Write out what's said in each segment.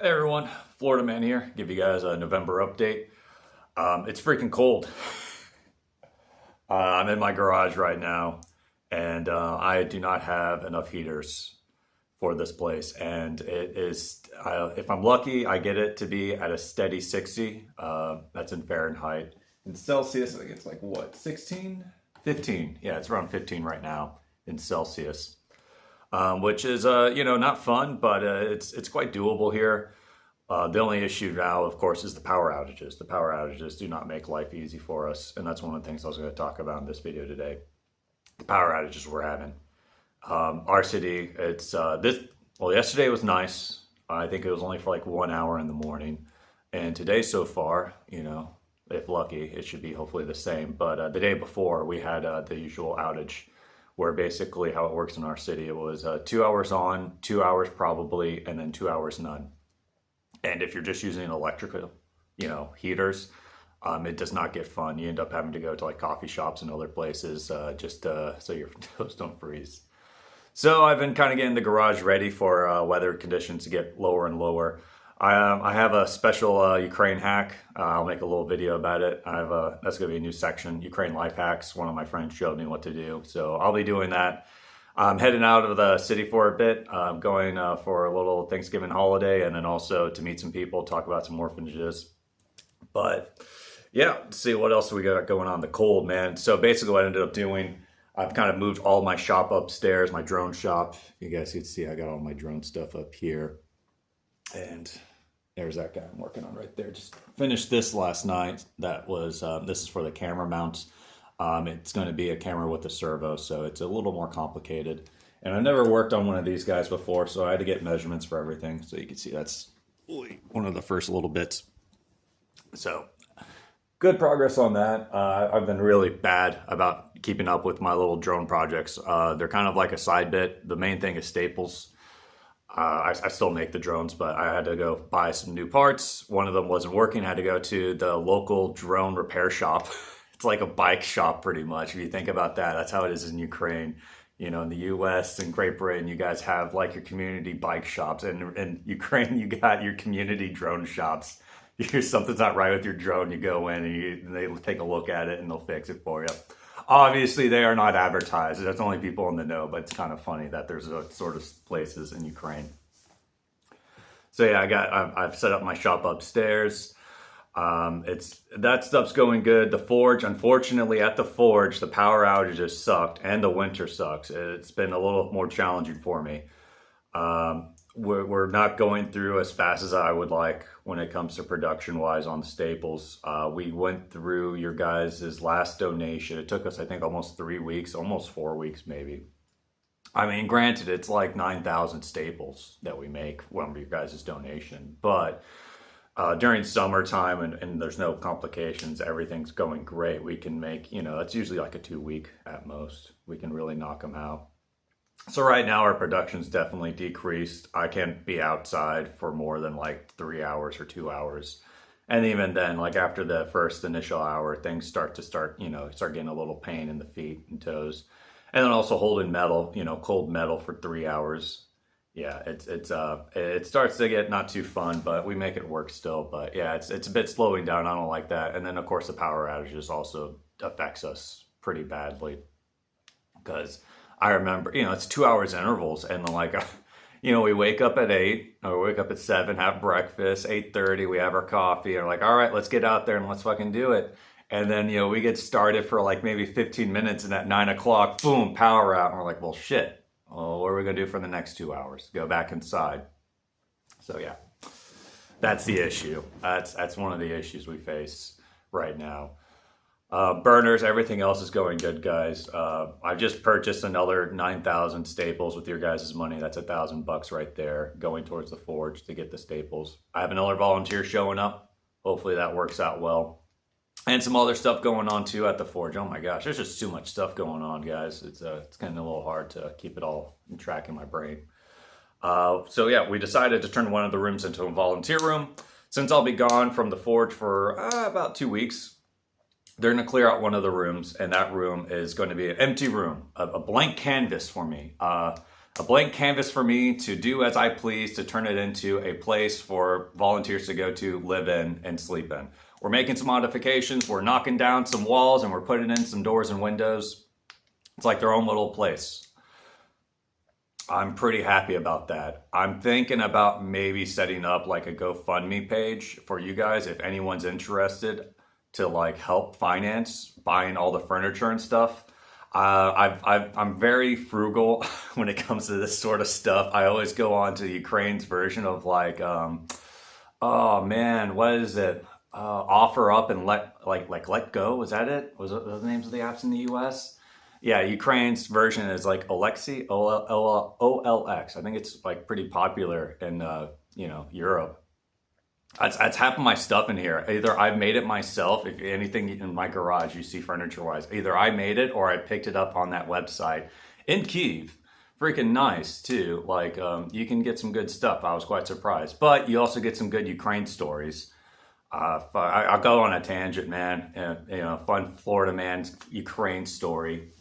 Hey everyone, Florida Man here. Give you guys a November update. It's freaking cold. I'm in my garage right now, and I do not have enough heaters for this place. And it is, if I'm lucky, I get it to be at a steady 60. That's in Fahrenheit. In Celsius, I think it's like what, 16? 15. Yeah, it's around 15 right now in Celsius, which is, not fun, but it's quite doable here. The only issue now, of course, is the power outages. The power outages do not make life easy for us, and that's one of the things I was going to talk about in this video today. The power outages we're having. Our city, it's yesterday was nice. I think it was only for like 1 hour in the morning, and today so far, if lucky, it should be hopefully the same. But the day before, we had the usual outage, where basically how it works in our city, it was 2 hours on, 2 hours probably, and then 2 hours none. And if you're just using electrical, heaters, it does not get fun. You end up having to go to like coffee shops and other places just so your toes don't freeze. So I've been kind of getting the garage ready for weather conditions to get lower and lower. I have a special Ukraine hack. I'll make a little video about it. That's going to be a new section, Ukraine life hacks. One of my friends showed me what to do, so I'll be doing that. I'm heading out of the city for a bit. I'm going for a little Thanksgiving holiday, and then also to meet some people, talk about some orphanages. But yeah, let's see what else we got going on. The cold, man. So basically what I ended up doing, I've kind of moved all my shop upstairs, my drone shop. You guys can see I got all my drone stuff up here. And there's that guy I'm working on right there. Just finished this last night. That was, this is for the camera mounts. It's going to be a camera with a servo, so it's a little more complicated. And I've never worked on one of these guys before, so I had to get measurements for everything. So you can see that's one of the first little bits. So good progress on that. I've been really bad about keeping up with my little drone projects. They're kind of like a side bit. The main thing is staples. I still make the drones, but I had to go buy some new parts. One of them wasn't working. I had to go to the local drone repair shop. It's like a bike shop pretty much. If you think about that, that's how it is in Ukraine. In the US and Great Britain, you guys have like your community bike shops. And in Ukraine, you got your community drone shops. Something's not right with your drone, you go in and they take a look at it and they'll fix it for you. Obviously, they are not advertised. That's only people in the know, but it's kind of funny that there's a sort of places in Ukraine. So yeah, I've set up my shop upstairs. That stuff's going good. The forge, unfortunately, at the forge, the power outages sucked and the winter sucks. It's been a little more challenging for me. We're not going through as fast as I would like when it comes to production wise on the staples. We went through your guys' last donation. It took us, I think, almost 3 weeks, almost 4 weeks maybe. I mean, granted, it's like 9,000 staples that we make from your guys' donation, but during summertime and there's no complications, everything's going great. We can make, it's usually like a 2 week at most. We can really knock them out. So right now our production's definitely decreased. I can't be outside for more than like 3 hours or 2 hours. And even then, like after the first initial hour, things start getting a little pain in the feet and toes. And then also holding metal, cold metal for 3 hours. Yeah, it starts to get not too fun, but we make it work still. But yeah, it's a bit slowing down. I don't like that. And then of course the power outages also affects us pretty badly, because I remember, it's 2 hours intervals, and like, we wake up at 8 or we wake up at 7, have breakfast, 8:30, we have our coffee, and we're like, all right, let's get out there and let's fucking do it. And then, we get started for like maybe 15 minutes, and at 9 o'clock, boom, power out. And we're like, well, shit. Well, what are we going to do for the next 2 hours? Go back inside. So yeah, that's the issue. That's one of the issues we face right now. Burners, everything else is going good, guys. I just purchased another 9,000 staples with your guys' money. That's $1,000 right there going towards the forge to get the staples. I have another volunteer showing up. Hopefully that works out well. And some other stuff going on too at the forge. Oh my gosh, there's just too much stuff going on, guys. It's getting a little hard to keep it all in track in my brain. So yeah, we decided to turn one of the rooms into a volunteer room. Since I'll be gone from the forge for about 2 weeks, they're going to clear out one of the rooms, and that room is going to be an empty room, a blank canvas for me. a blank canvas for me to do as I please, to turn it into a place for volunteers to go to, live in, and sleep in. We're making some modifications. We're knocking down some walls and we're putting in some doors and windows. It's like their own little place. I'm pretty happy about that. I'm thinking about maybe setting up like a GoFundMe page for you guys if anyone's interested to like help finance buying all the furniture and stuff. I'm very frugal when it comes to this sort of stuff. I always go on to Ukraine's version of like, oh man, what is it? Offer up and let go. Was that it? Was it the names of the apps in the U.S.? Yeah, Ukraine's version is like Alexi, OLX. I think it's like pretty popular in Europe. That's half of my stuff in here. Either I've made it myself, if anything in my garage you see furniture-wise, either I made it or I picked it up on that website in Kyiv. Freaking nice too. Like you can get some good stuff. I was quite surprised. But you also get some good Ukraine stories. I'll go on a tangent, man. Fun Florida man's Ukraine story.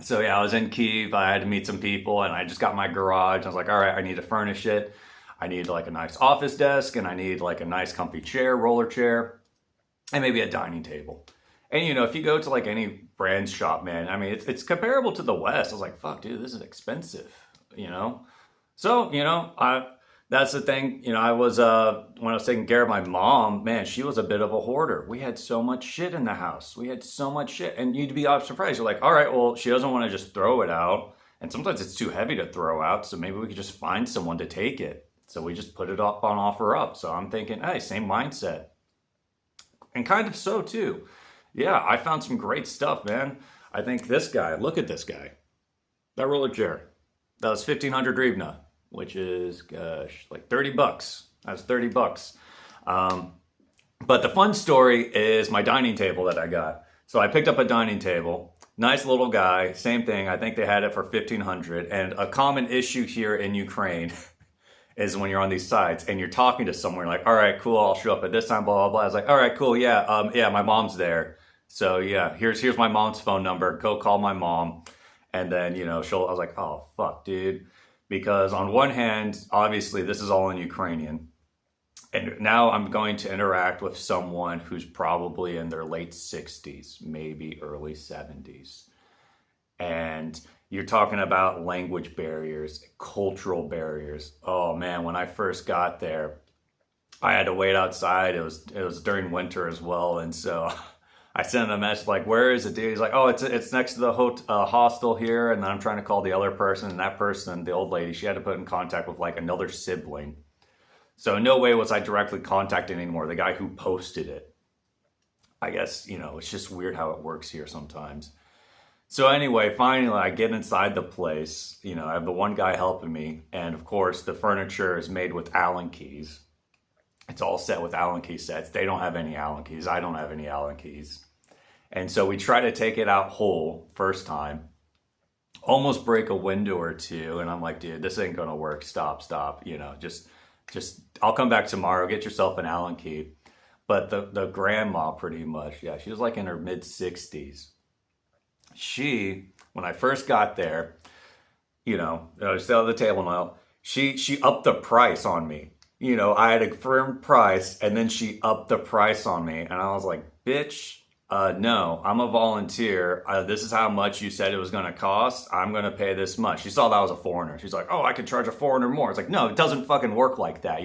So yeah, I was in Kyiv. I had to meet some people, and I just got my garage. I was like, all right, I need to furnish it. I need like a nice office desk, and I need like a nice comfy chair, roller chair, and maybe a dining table. And if you go to like any brand shop, man, I mean, it's comparable to the West. I was like, fuck, dude, this is expensive, So, that's the thing. I was, when I was taking care of my mom, man, she was a bit of a hoarder. We had so much shit in the house. We had so much shit. And you'd be surprised. You're like, all right, well, she doesn't want to just throw it out. And sometimes it's too heavy to throw out. So maybe we could just find someone to take it. So we just put it up on offer up. So I'm thinking, hey, same mindset. And kind of so too. Yeah, I found some great stuff, man. I think this guy, look at this guy. That roller chair. That was 1,500 hryvnia, which is, gosh, like 30 bucks. That's 30 bucks. But the fun story is my dining table that I got. So I picked up a dining table. Nice little guy. Same thing. I think they had it for 1,500. And a common issue here in Ukraine is when you're on these sites and you're talking to someone like, all right, cool, I'll show up at this time, blah, blah, blah. I was like, all right, cool, yeah, my mom's there. So yeah, here's my mom's phone number. Go call my mom. And then, I was like, oh, fuck, dude. Because on one hand, obviously this is all in Ukrainian. And now I'm going to interact with someone who's probably in their late 60s, maybe early 70s. And you're talking about language barriers, cultural barriers. Oh man, when I first got there, I had to wait outside. It was during winter as well, and so I sent him a message like, "Where is it, dude?" He's like, "Oh, it's next to the hostel here." And then I'm trying to call the other person, and that person, the old lady, she had to put in contact with like another sibling. So in no way was I directly contacted anymore. The guy who posted it. I guess it's just weird how it works here sometimes. So anyway, finally, I get inside the place. I have the one guy helping me. And of course, the furniture is made with Allen keys. It's all set with Allen key sets. They don't have any Allen keys. I don't have any Allen keys. And so we try to take it out whole first time. Almost break a window or two. And I'm like, dude, this ain't going to work. Stop. Just I'll come back tomorrow. Get yourself an Allen key. But the grandma pretty much, yeah, she was like in her mid 60s. She, when I first got there, I was still at the table now. She upped the price on me. I had a firm price, and then she upped the price on me, and I was like, "Bitch, no, I'm a volunteer. This is how much you said it was going to cost. I'm going to pay this much." She saw that I was a foreigner. She's like, "Oh, I could charge a foreigner more." It's like, no, it doesn't fucking work like that.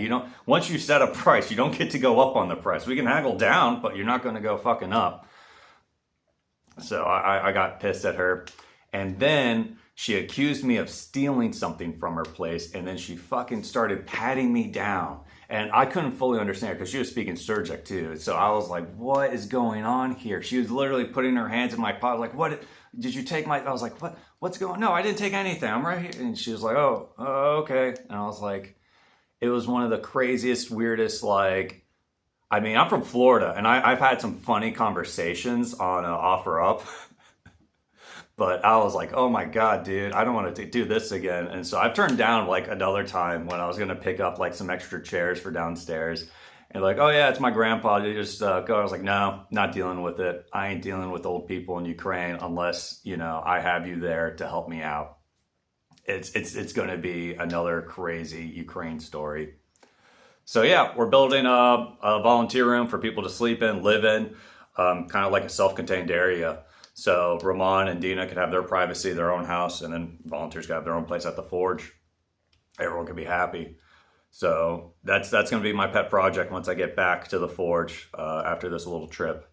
Once you set a price, you don't get to go up on the price. We can haggle down, but you're not going to go fucking up. So I got pissed at her. And then she accused me of stealing something from her place. And then she fucking started patting me down. And I couldn't fully understand her because she was speaking Surgic too. So I was like, what is going on here? She was literally putting her hands in my pocket. Like, what? Did you take my... I was like, what's going on? No, I didn't take anything. I'm right here. And she was like, oh, okay. And I was like, it was one of the craziest, weirdest, like... I mean, I'm from Florida, and I've had some funny conversations on OfferUp, but I was like, oh my God, dude, I don't want to do this again. And so I've turned down like another time when I was going to pick up like some extra chairs for downstairs. And like, oh yeah, it's my grandpa, you just go. I was like, no, not dealing with it. I ain't dealing with old people in Ukraine unless, I have you there to help me out. it's going to be another crazy Ukraine story. So yeah, we're building a volunteer room for people to sleep in, live in, kind of like a self-contained area. So Ramon and Dina could have their privacy, their own house, and then volunteers could have their own place at the forge. Everyone could be happy. So that's going to be my pet project once I get back to the forge after this little trip.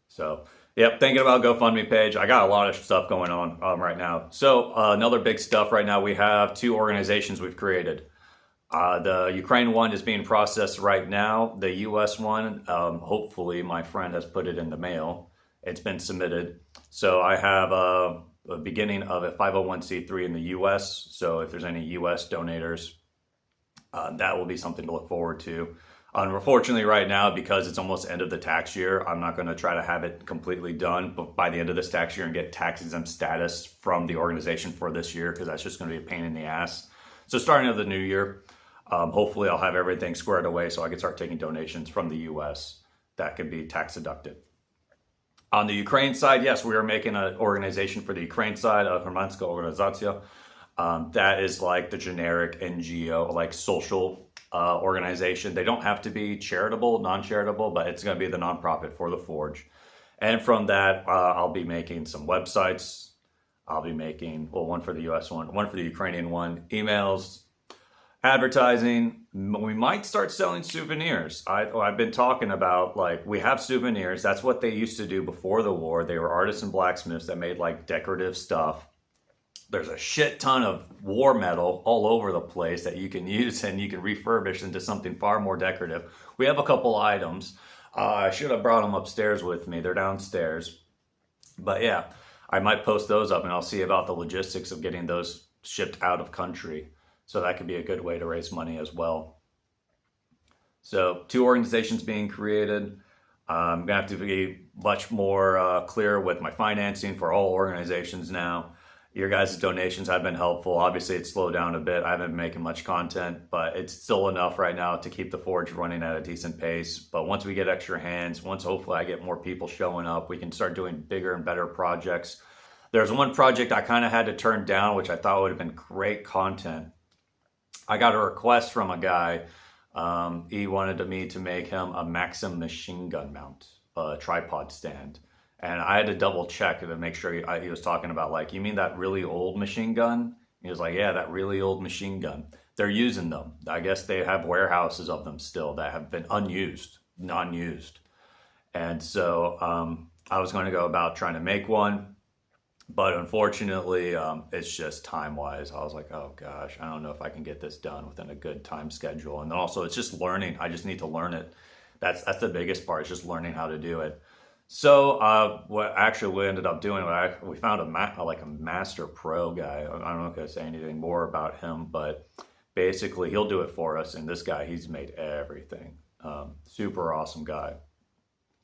So, yep, thinking about GoFundMe page. I got a lot of stuff going on right now. So, another big stuff right now, we have 2 organizations we've created. The Ukraine one is being processed right now. The US one, hopefully my friend has put it in the mail. It's been submitted. So I have a beginning of a 501c3 in the US. So if there's any US donators, that will be something to look forward to. Unfortunately, right now, because it's almost end of the tax year, I'm not going to try to have it completely done by the end of this tax year and get tax exempt status from the organization for this year, because that's just going to be a pain in the ass. So starting of the new year, hopefully I'll have everything squared away so I can start taking donations from the US that can be tax deducted. On the Ukraine side, yes, we are making an organization for the Ukraine side, a Hermanska Organizacja. That is like the generic NGO, like social organization. They don't have to be charitable, non-charitable, but it's going to be the nonprofit for the Forge. And from that, I'll be making some websites. I'll be making, well, one for the US one for the Ukrainian one, emails, advertising. We might start selling souvenirs. I've been talking about, like, we have souvenirs. That's what they used to do before the war. They were artists and blacksmiths that made like decorative stuff. There's a shit ton of war metal all over the place that you can use and you can refurbish into something far more decorative. We have a couple items. I should have brought them upstairs with me. They're downstairs. But yeah, I might post those up and I'll see about the logistics of getting those shipped out of country. So that could be a good way to raise money as well. So 2 organizations being created. I'm going to have to be much more clear with my financing for all organizations now. Your guys' donations have been helpful. Obviously, it's slowed down a bit. I haven't been making much content, but it's still enough right now to keep the Forge running at a decent pace. But once we get extra hands, once hopefully I get more people showing up, we can start doing bigger and better projects. There's one project I kind of had to turn down, which I thought would have been great content. I got a request from a guy. He wanted me to make him a Maxim machine gun mount, a tripod stand. And I had to double check to make sure he was talking about, like, you mean that really old machine gun? He was like, yeah, that really old machine gun. They're using them. I guess they have warehouses of them still that have been unused, non-used. And so I was going to go about trying to make one. But unfortunately, it's just time-wise. I was like, oh gosh, I don't know if I can get this done within a good time schedule. And then also, it's just learning. I just need to learn it. That's the biggest part, is just learning how to do it. So what actually we ended up doing, we found a master pro guy. I don't know if I can say anything more about him, but basically he'll do it for us. And this guy, he's made everything. Super awesome guy.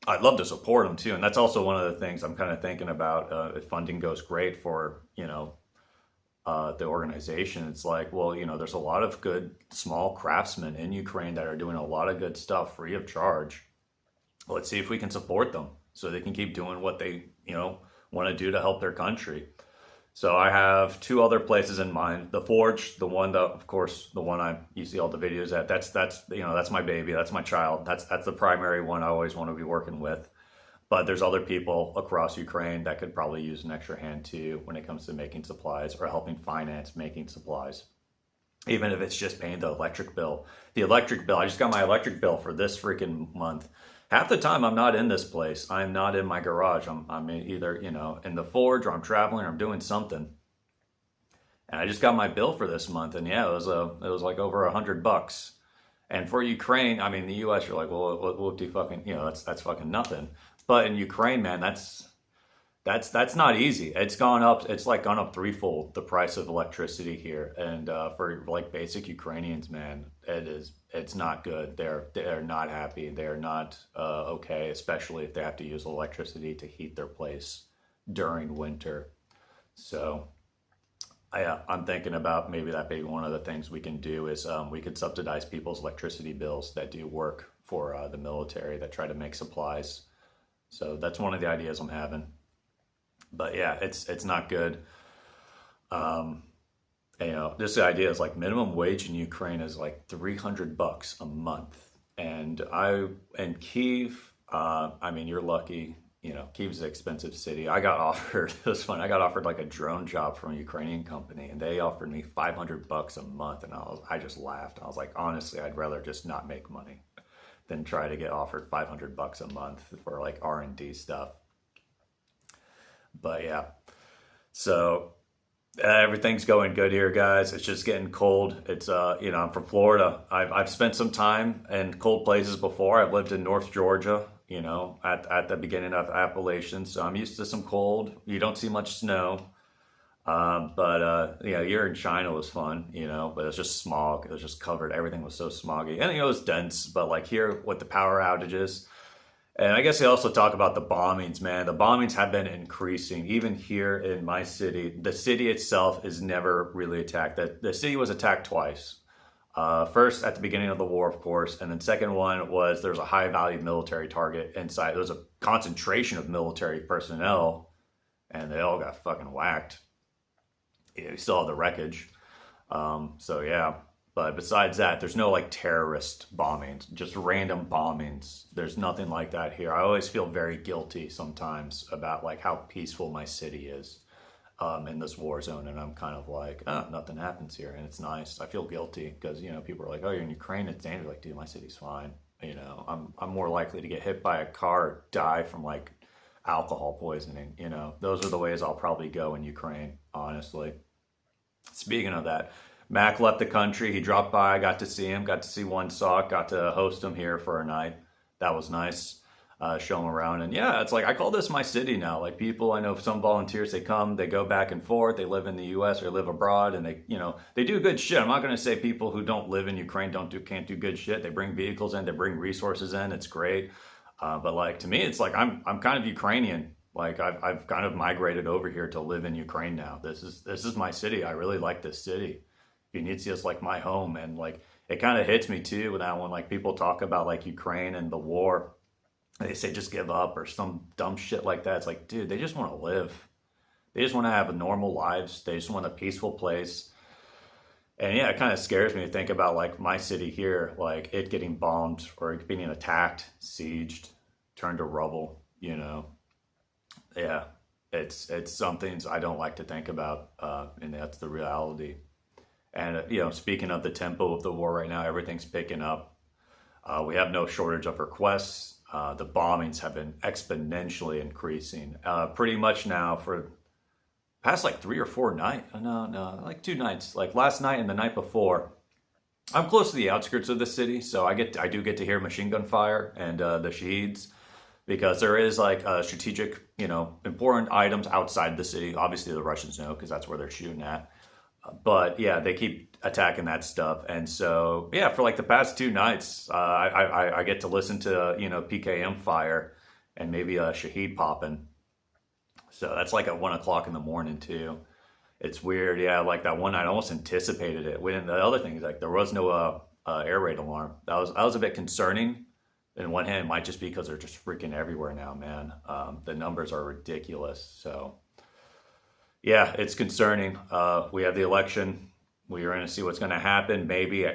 I'd love to support him too. And that's also one of the things I'm kind of thinking about. If funding goes great for, the organization, it's like, well, there's a lot of good small craftsmen in Ukraine that are doing a lot of good stuff free of charge. Let's see if we can support them so they can keep doing what they, want to do to help their country. So I have 2 other places in mind. The Forge, the one that, of course, the one you see all the videos at. That's my baby. That's my child. That's the primary one I always want to be working with. But there's other people across Ukraine that could probably use an extra hand too when it comes to making supplies or helping finance making supplies. Even if it's just paying the electric bill. The electric bill, I just got my electric bill for this freaking month. Half the time I'm not in this place. I'm not in my garage. I'm either, in the Forge, or I'm traveling, or I'm doing something. And I just got my bill for this month, and yeah, it was like over $100. And for Ukraine, I mean, the US, you're like, well, what do you fucking, that's fucking nothing. But in Ukraine, man, that's not easy. It's gone up. It's like gone up threefold, the price of electricity here. And for like basic Ukrainians, man, it's not good. They're not happy. They're not okay, especially if they have to use electricity to heat their place during winter. So I'm thinking about maybe one of the things we can do is we could subsidize people's electricity bills that do work for the military that try to make supplies. So that's one of the ideas I'm having. But yeah, it's not good. This idea is like minimum wage in Ukraine is like $300 a month. And in Kiev, I mean, you're lucky. Kiev's an expensive city. I got offered, it was fun. I got offered like a drone job from a Ukrainian company, and they offered me $500 a month. And I just laughed. I was like, honestly, I'd rather just not make money than try to get offered $500 a month for like R&D stuff. But yeah, so everything's going good here, guys. It's just getting cold. I'm from Florida. I've spent some time in cold places before. I've lived in North Georgia, at the beginning of Appalachian. So I'm used to some cold. You don't see much snow. Here in China was fun, but it's just smog. It was just covered. Everything was so smoggy. And, it was dense. But like here with the power outages, and I guess they also talk about the bombings, man. The bombings have been increasing. Even here in my city, the city itself is never really attacked. The city was attacked twice. First at the beginning of the war, of course, and then second one was there's a high value military target inside. There was a concentration of military personnel, and they all got fucking whacked. You still have the wreckage. So yeah. But besides that, there's no like terrorist bombings, just random bombings. There's nothing like that here. I always feel very guilty sometimes about like how peaceful my city is in this war zone. And I'm kind of like, oh, nothing happens here. And it's nice. I feel guilty because, people are like, oh, you're in Ukraine. It's dangerous. Like, dude, my city's fine. I'm more likely to get hit by a car or die from like alcohol poisoning. Those are the ways I'll probably go in Ukraine, honestly. Speaking of that, Mac left the country. He dropped by. I got to see him. Got to see one sock. Got to host him here for a night. That was nice. Show him around. And yeah, it's like I call this my city now. Like people, I know some volunteers, they come, they go back and forth. They live in the U.S. or live abroad, and they do good shit. I'm not going to say people who don't live in Ukraine can't do good shit. They bring vehicles in. They bring resources in. It's great. But like to me, it's like I'm kind of Ukrainian. Like I've kind of migrated over here to live in Ukraine now. This is my city. I really like this city. Vinnytsia is like my home, and like it kind of hits me too when like people talk about like Ukraine and the war, they say just give up or some dumb shit like that. It's like, dude, they just want to live. They just want to have normal lives. They just want a peaceful place. And yeah, it kind of scares me to think about like my city here, like it getting bombed or it being attacked, sieged, turned to rubble. Yeah, it's something I don't like to think about, and that's the reality. And, speaking of the tempo of the war right now, everything's picking up. We have no shortage of requests. The bombings have been exponentially increasing. Pretty much now for past like 3 or 4 nights. No, like 2 nights. Like last night and the night before. I'm close to the outskirts of the city, so I do get to hear machine gun fire and the shaheeds. Because there is like strategic, important items outside the city. Obviously the Russians know because that's where they're shooting at. But yeah, they keep attacking that stuff, and so yeah, for like the past 2 nights, I get to listen to PKM fire and maybe a Shaheed popping. So that's like at 1 o'clock in the morning too. It's weird, yeah. Like that one night, I almost anticipated it. When the other thing is like there was no air raid alarm. That was a bit concerning. On one hand, it might just be because they're just freaking everywhere now, man. The numbers are ridiculous, so. Yeah, it's concerning. We have the election. We are going to see what's going to happen. Maybe,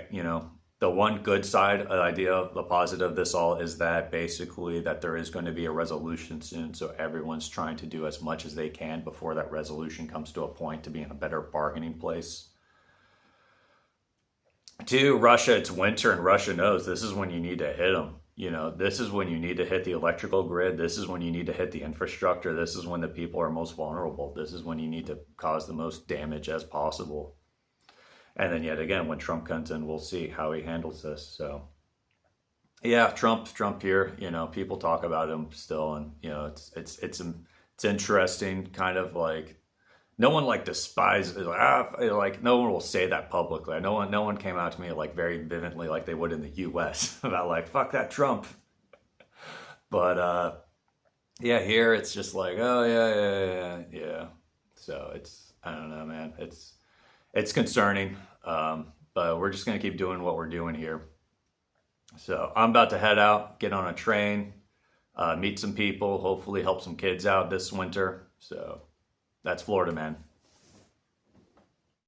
the one good side, the positive of this all is that basically that there is going to be a resolution soon. So everyone's trying to do as much as they can before that resolution comes to a point to be in a better bargaining place. 2, Russia, it's winter and Russia knows this is when you need to hit them. This is when you need to hit the electrical grid. This is when you need to hit the infrastructure. This is when the people are most vulnerable. This is when you need to cause the most damage as possible. And then yet again, when Trump comes in, we'll see how he handles this. So yeah, Trump here, people talk about him still. And, it's interesting kind of like, no one like despises like no one will say that publicly. No one came out to me like very vividly like they would in the US about like fuck that Trump. But yeah, here it's just like, oh yeah. So I don't know, man. It's concerning. But we're just gonna keep doing what we're doing here. So I'm about to head out, get on a train, meet some people, hopefully help some kids out this winter. So that's Florida, man.